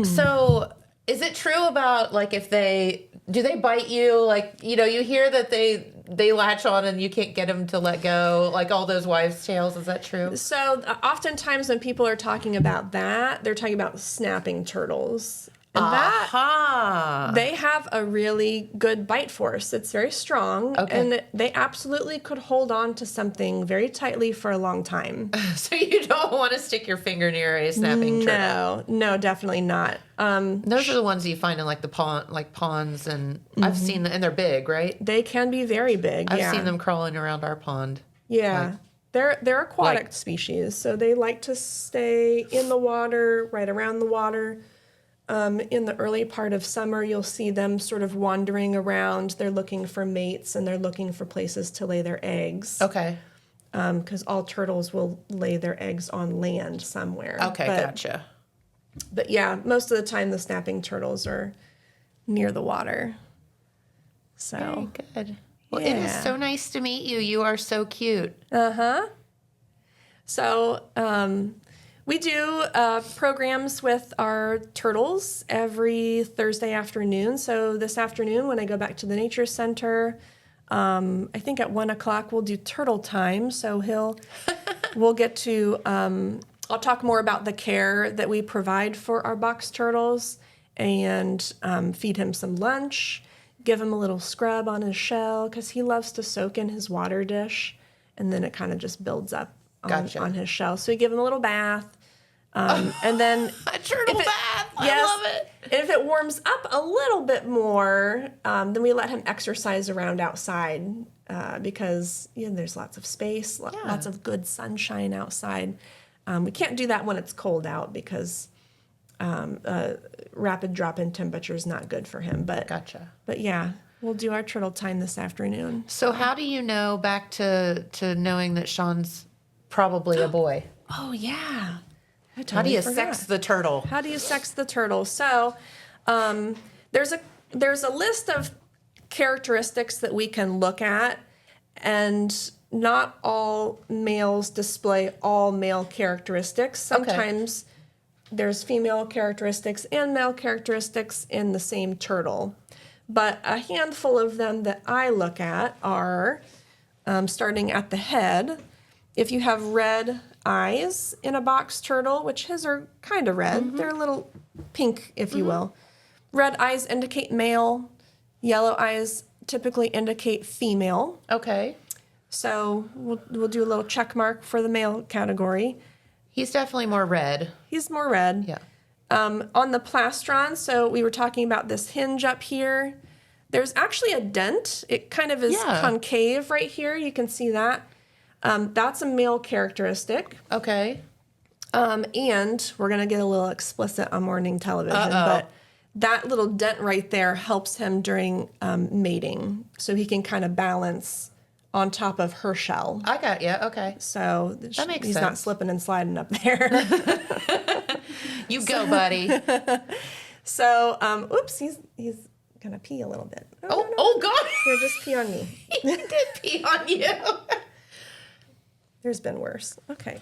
So is it true about like if do they bite you? Like, you know, you hear that they latch on and you can't get them to let go, like all those wives' tales. Is that true? So oftentimes when people are talking about that, they're talking about snapping turtles. And that they have a really good bite force. It's very strong, Okay. and they absolutely could hold on to something very tightly for a long time. So you don't want to stick your finger near a snapping turtle. No, definitely not. Those are the ones you find in like the ponds, and I've seen them, and they're big, right? They can be very big. I've yeah. seen them crawling around our pond. Yeah. They're aquatic like- species, so they like to stay in the water, right around the water. In the early part of summer, you'll see them sort of wandering around. They're looking for mates and they're looking for places to lay their eggs. Okay. Because all turtles will lay their eggs on land somewhere. Okay, gotcha. But yeah, most of the time the snapping turtles are near the water. So. Very good. Well, it is Yeah. so nice to meet you. You are so cute. So we do programs with our turtles every Thursday afternoon. So this afternoon, when I go back to the nature center, I think at 1 o'clock we'll do turtle time. So we'll get to. I'll talk more about the care that we provide for our box turtles, and feed him some lunch, give him a little scrub on his shell because he loves to soak in his water dish, and then it kind of just builds up on his shell. So we give him a little bath, and then A turtle bath. yes, I love it. and if it warms up a little bit more, then we let him exercise around outside because there's lots of space, lots of good sunshine outside. We can't do that when it's cold out because rapid drop in temperature is not good for him. But Gotcha. But yeah, we'll do our turtle time this afternoon. So how do you know, back to knowing that Sean's probably a boy? Oh yeah. How do you sex the turtle? How do you sex the turtle? So there's a list of characteristics that we can look at, and not all males display all male characteristics. Sometimes there's female characteristics and male characteristics in the same turtle. But a handful of them that I look at are, starting at the head, if you have red eyes in a box turtle, which his are kind of red, they're a little pink, if you will. Red eyes indicate male, yellow eyes typically indicate female. Okay. So we'll do a little check mark for the male category. He's definitely more red. He's more red. Yeah. On the plastron, so we were talking about this hinge up here. There's actually a dent. It kind of is concave right here. You can see that. That's a male characteristic. Okay. And we're going to get a little explicit on morning television, but that little dent right there helps him during mating. So he can kind of balance on top of her shell. I got you. Okay. So That makes he's sense. not slipping and sliding up there. You go, buddy. So, oops, he's going to pee a little bit. Oh, God. Here, just pee on me. He did pee on you. There's been worse. Okay.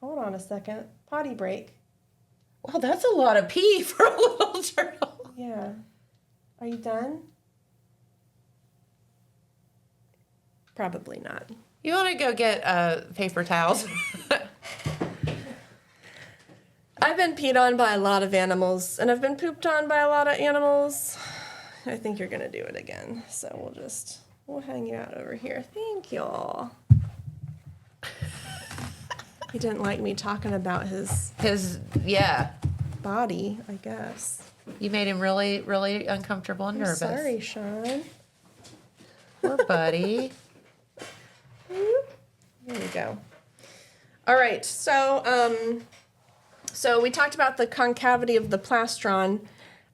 Hold on a second. Potty break. Well, that's a lot of pee for a little turtle. Yeah. Are you done? Probably not. You want to go get paper towels? I've been peed on by a lot of animals, and I've been pooped on by a lot of animals. I think you're going to do it again. So we'll hang you out over here. Thank y'all. He didn't like me talking about his Yeah. body, I guess. You made him really, really uncomfortable and nervous. Sorry, Sean. Poor buddy. There we go. All right, so we talked about the concavity of the plastron.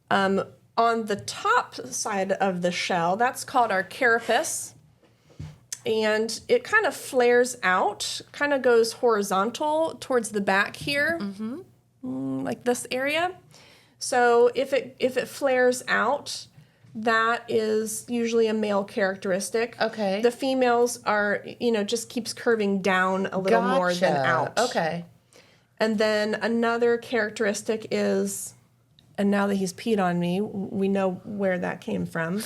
On the top side of the shell, that's called our carapace. And it kind of flares out, kind of goes horizontal towards the back here, like this area. So if it flares out, that is usually a male characteristic. Okay. The females are, just keeps curving down a little more than out. Okay. And then another characteristic is, and now that he's peed on me, we know where that came from.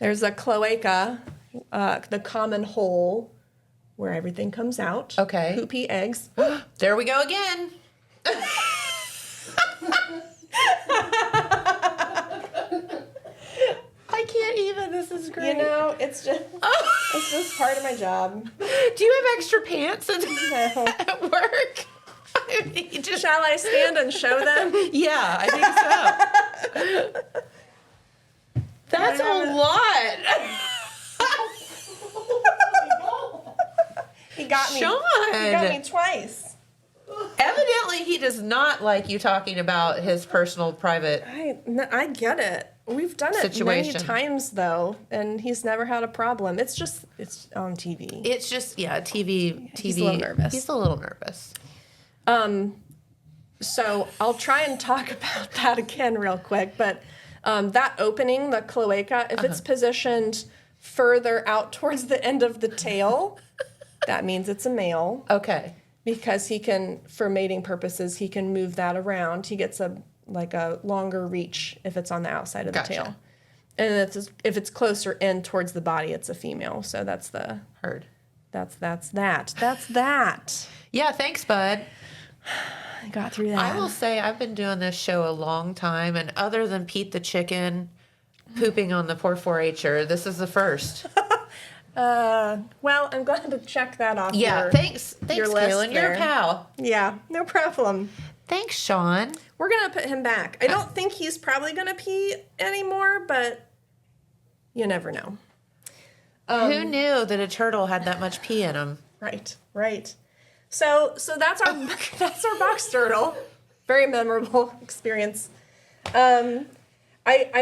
There's a cloaca, the common hole where everything comes out. Okay. Poopy eggs. There we go again. I can't even. This is great. It's just part of my job. Do you have extra pants at work? Shall I stand and show them? Yeah, I think so. That's a lot. He got me. Sean. He got me twice. Evidently, he does not like you talking about his personal, private. I get it. We've done it Situation. many times though, and he's never had a problem. It's on TV. It's just TV. He's a little nervous. He's a little nervous. So I'll try and talk about that again real quick. But that opening, the cloaca, if it's positioned further out towards the end of the tail, that means it's a male. Okay. Because he can, for mating purposes, he can move that around. He gets a longer reach if it's on the outside of the tail. And if it's closer in towards the body, it's a female. So that's the Heard. That's that. Yeah, thanks, bud. I got through that. I will say I've been doing this show a long time, and other than Pete the chicken pooping on the poor 4-H'er, this is the first. Well, I'm glad to check that off. Yeah, thanks, your list Kaylin. You're there. a pal. Yeah, no problem. Thanks, Sean. We're gonna put him back. I don't think he's probably gonna pee anymore, but you never know. Who knew that a turtle had that much pee in him? Right. So that's our that's our box turtle. Very memorable experience. I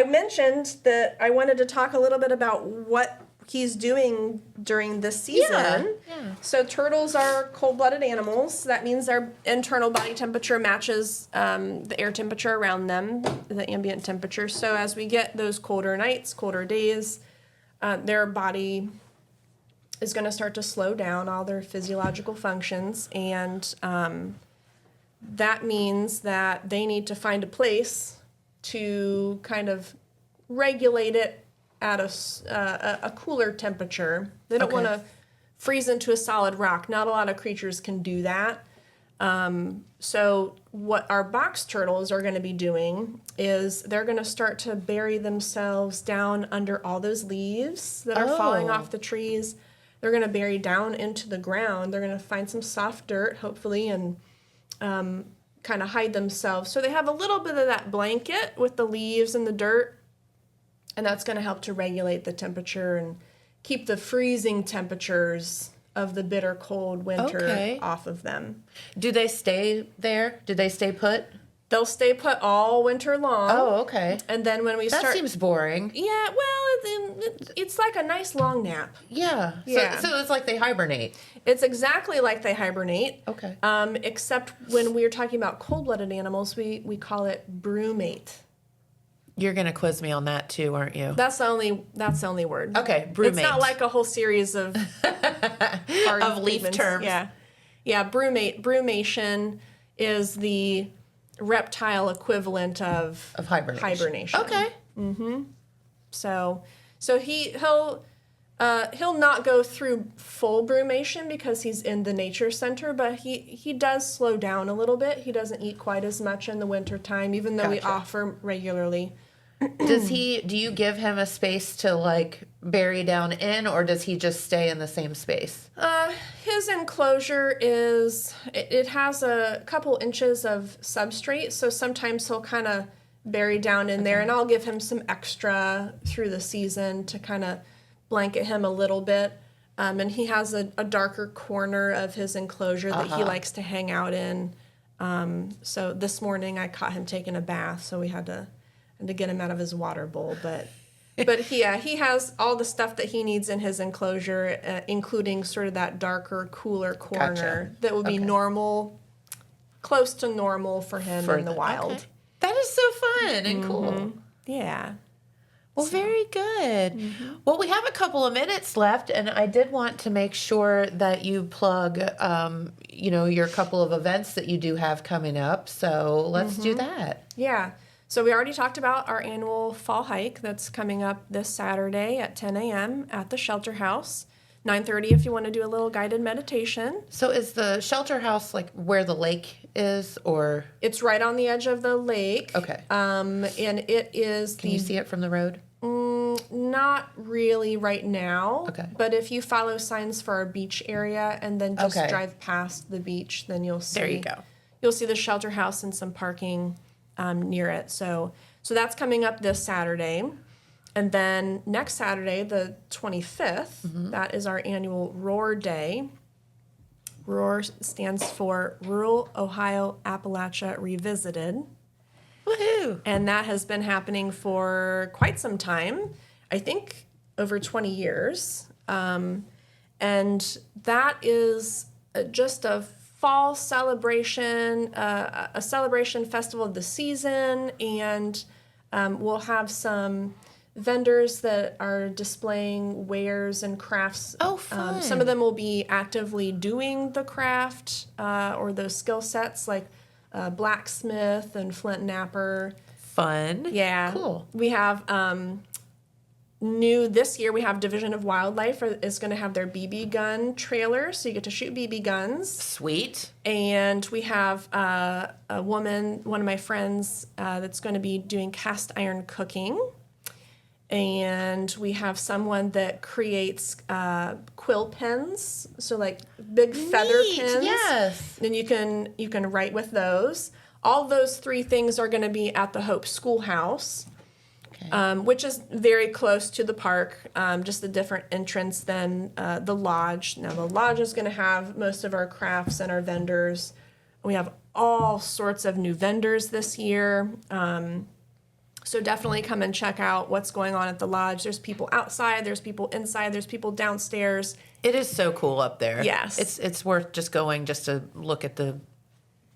mentioned that I wanted to talk a little bit about what he's doing during this season. Yeah. So turtles are cold-blooded animals. So that means their internal body temperature matches the air temperature around them, the ambient temperature. So as we get those colder nights, colder days, their body is going to start to slow down all their physiological functions, and that means that they need to find a place to kind of regulate it at a cooler temperature. They don't want to freeze into a solid rock. Not a lot of creatures can do that. So what our box turtles are going to be doing is they're going to start to bury themselves down under all those leaves that are falling off the trees. They're going to bury down into the ground. They're going to find some soft dirt, hopefully, and kind of hide themselves. So they have a little bit of that blanket with the leaves and the dirt, and that's going to help to regulate the temperature and keep the freezing temperatures of the bitter cold winter off of them. Do they stay there? Do they stay put? They'll stay put all winter long. Oh, okay. And then when we That start... seems boring. Yeah, well, it's like a nice long nap. Yeah. Yeah. So it's like they hibernate. It's exactly like they hibernate. Okay. Except when we're talking about cold-blooded animals, we call it brumate. You're going to quiz me on that too, aren't you? That's the only word. Okay, brumate. It's not like a whole series of hard Of leaf statements. terms. Yeah, brumate. Brumation is the reptile equivalent of hibernation. Okay. So he'll not go through full brumation because he's in the nature center, but he does slow down a little bit. He doesn't eat quite as much in the winter time, even though we Gotcha. offer regularly. Do you give him a space to like bury down in, or does he just stay in the same space? His enclosure it has a couple inches of substrate, so sometimes he'll kind of bury down in there, and I'll give him some extra through the season to kind of blanket him a little bit. And he has a darker corner of his enclosure that he likes to hang out in. So this morning I caught him taking a bath, so we had to get him out of his water bowl. But he has all the stuff that he needs in his enclosure, including sort of that darker, cooler corner that would be normal, close to normal for him in the wild. Okay. That is so fun and cool. Yeah. Well, very good. Well, we have a couple of minutes left, and I did want to make sure that you plug, your couple of events that you do have coming up. So let's do that. Yeah. So we already talked about our annual fall hike that's coming up this Saturday at 10 a.m. at the Shelter House. 9:30 if you want to do a little guided meditation. So is the shelter house like where the lake is, or? It's right on the edge of the lake. Okay. And it is Can you see it from the road? Not really right now. Okay. But if you follow signs for our beach area and then just Okay. drive past the beach, then you'll see. There you go. You'll see the Shelter House and some parking near it. So that's coming up this Saturday. And then next Saturday, the 25th, that is our annual Roar Day. Roar stands for Rural Ohio Appalachia Revisited. Woohoo! And that has been happening for quite some time, I think over 20 years. And that is just a fall celebration, a celebration festival of the season, and we'll have some vendors that are displaying wares and crafts. Oh, fun. Some of them will be actively doing the craft or those skill sets like blacksmith and flint knapper. Fun. Yeah. Cool. We have new this year, we have Division of Wildlife is going to have their BB gun trailer, so you get to shoot BB guns. Sweet. And we have a woman, one of my friends, that's going to be doing cast iron cooking. And we have someone that creates quill pens, so like big feather Neat, pens. yes. And you can write with those. All those three things are going to be at the Hope Schoolhouse, which is very close to the park, just a different entrance than the lodge. Now, the lodge is going to have most of our crafts and our vendors. We have all sorts of new vendors this year. So definitely come and check out what's going on at the lodge. There's people outside, there's people inside, there's people downstairs. It is so cool up there. Yes. It's worth just going just to look at the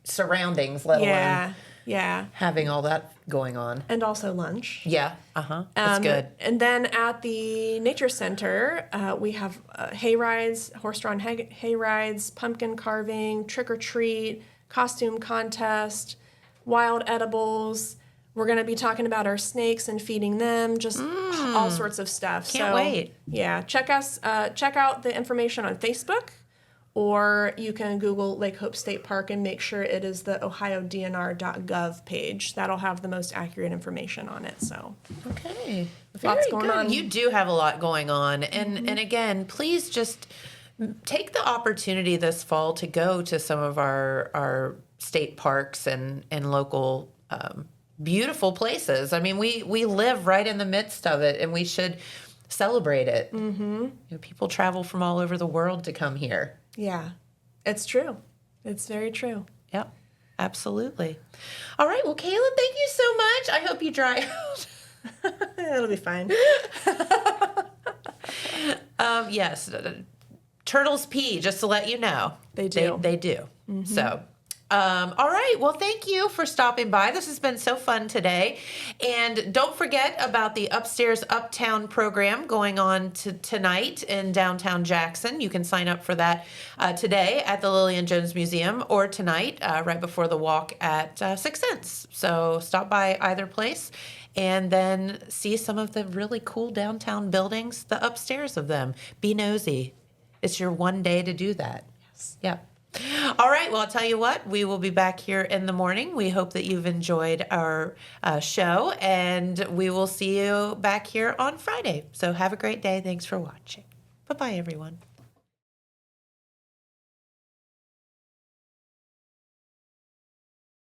surroundings, let alone Yeah. having all that going on. And also lunch. Yeah. That's good. And then at the Nature Center, we have hay rides, horse-drawn hay rides, pumpkin carving, trick-or-treat, costume contest, wild edibles. We're going to be talking about our snakes and feeding them, just all sorts of stuff. Can't wait. Yeah, check out the information on Facebook, or you can Google Lake Hope State Park and make sure it is the ohiodnr.gov page. That'll have the most accurate information on it. So Okay. Lots Very going good. on. You do have a lot going on. And again, please just take the opportunity this fall to go to some of our state parks and local beautiful places. I mean, we live right in the midst of it, and we should celebrate it. Mm-hmm. People travel from all over the world to come here. yeah, it's true. It's very true. Yep, absolutely. All right, well, Kayla, thank you so much. I hope you dry out. It'll be fine. Yes, turtles pee, just to let you know. They do. They do. So, all right. Well, thank you for stopping by. This has been so fun today. And don't forget about the Upstairs Uptown program going on tonight in downtown Jackson. You can sign up for that today at the Lillian Jones Museum, or tonight right before the walk at Six Sense. So stop by either place and then see some of the really cool downtown buildings, the upstairs of them. Be nosy. It's your one day to do that. Yes. Yep. All right. Well, I'll tell you what, we will be back here in the morning. We hope that you've enjoyed our show, and we will see you back here on Friday. So have a great day. Thanks for watching. Bye-bye, everyone.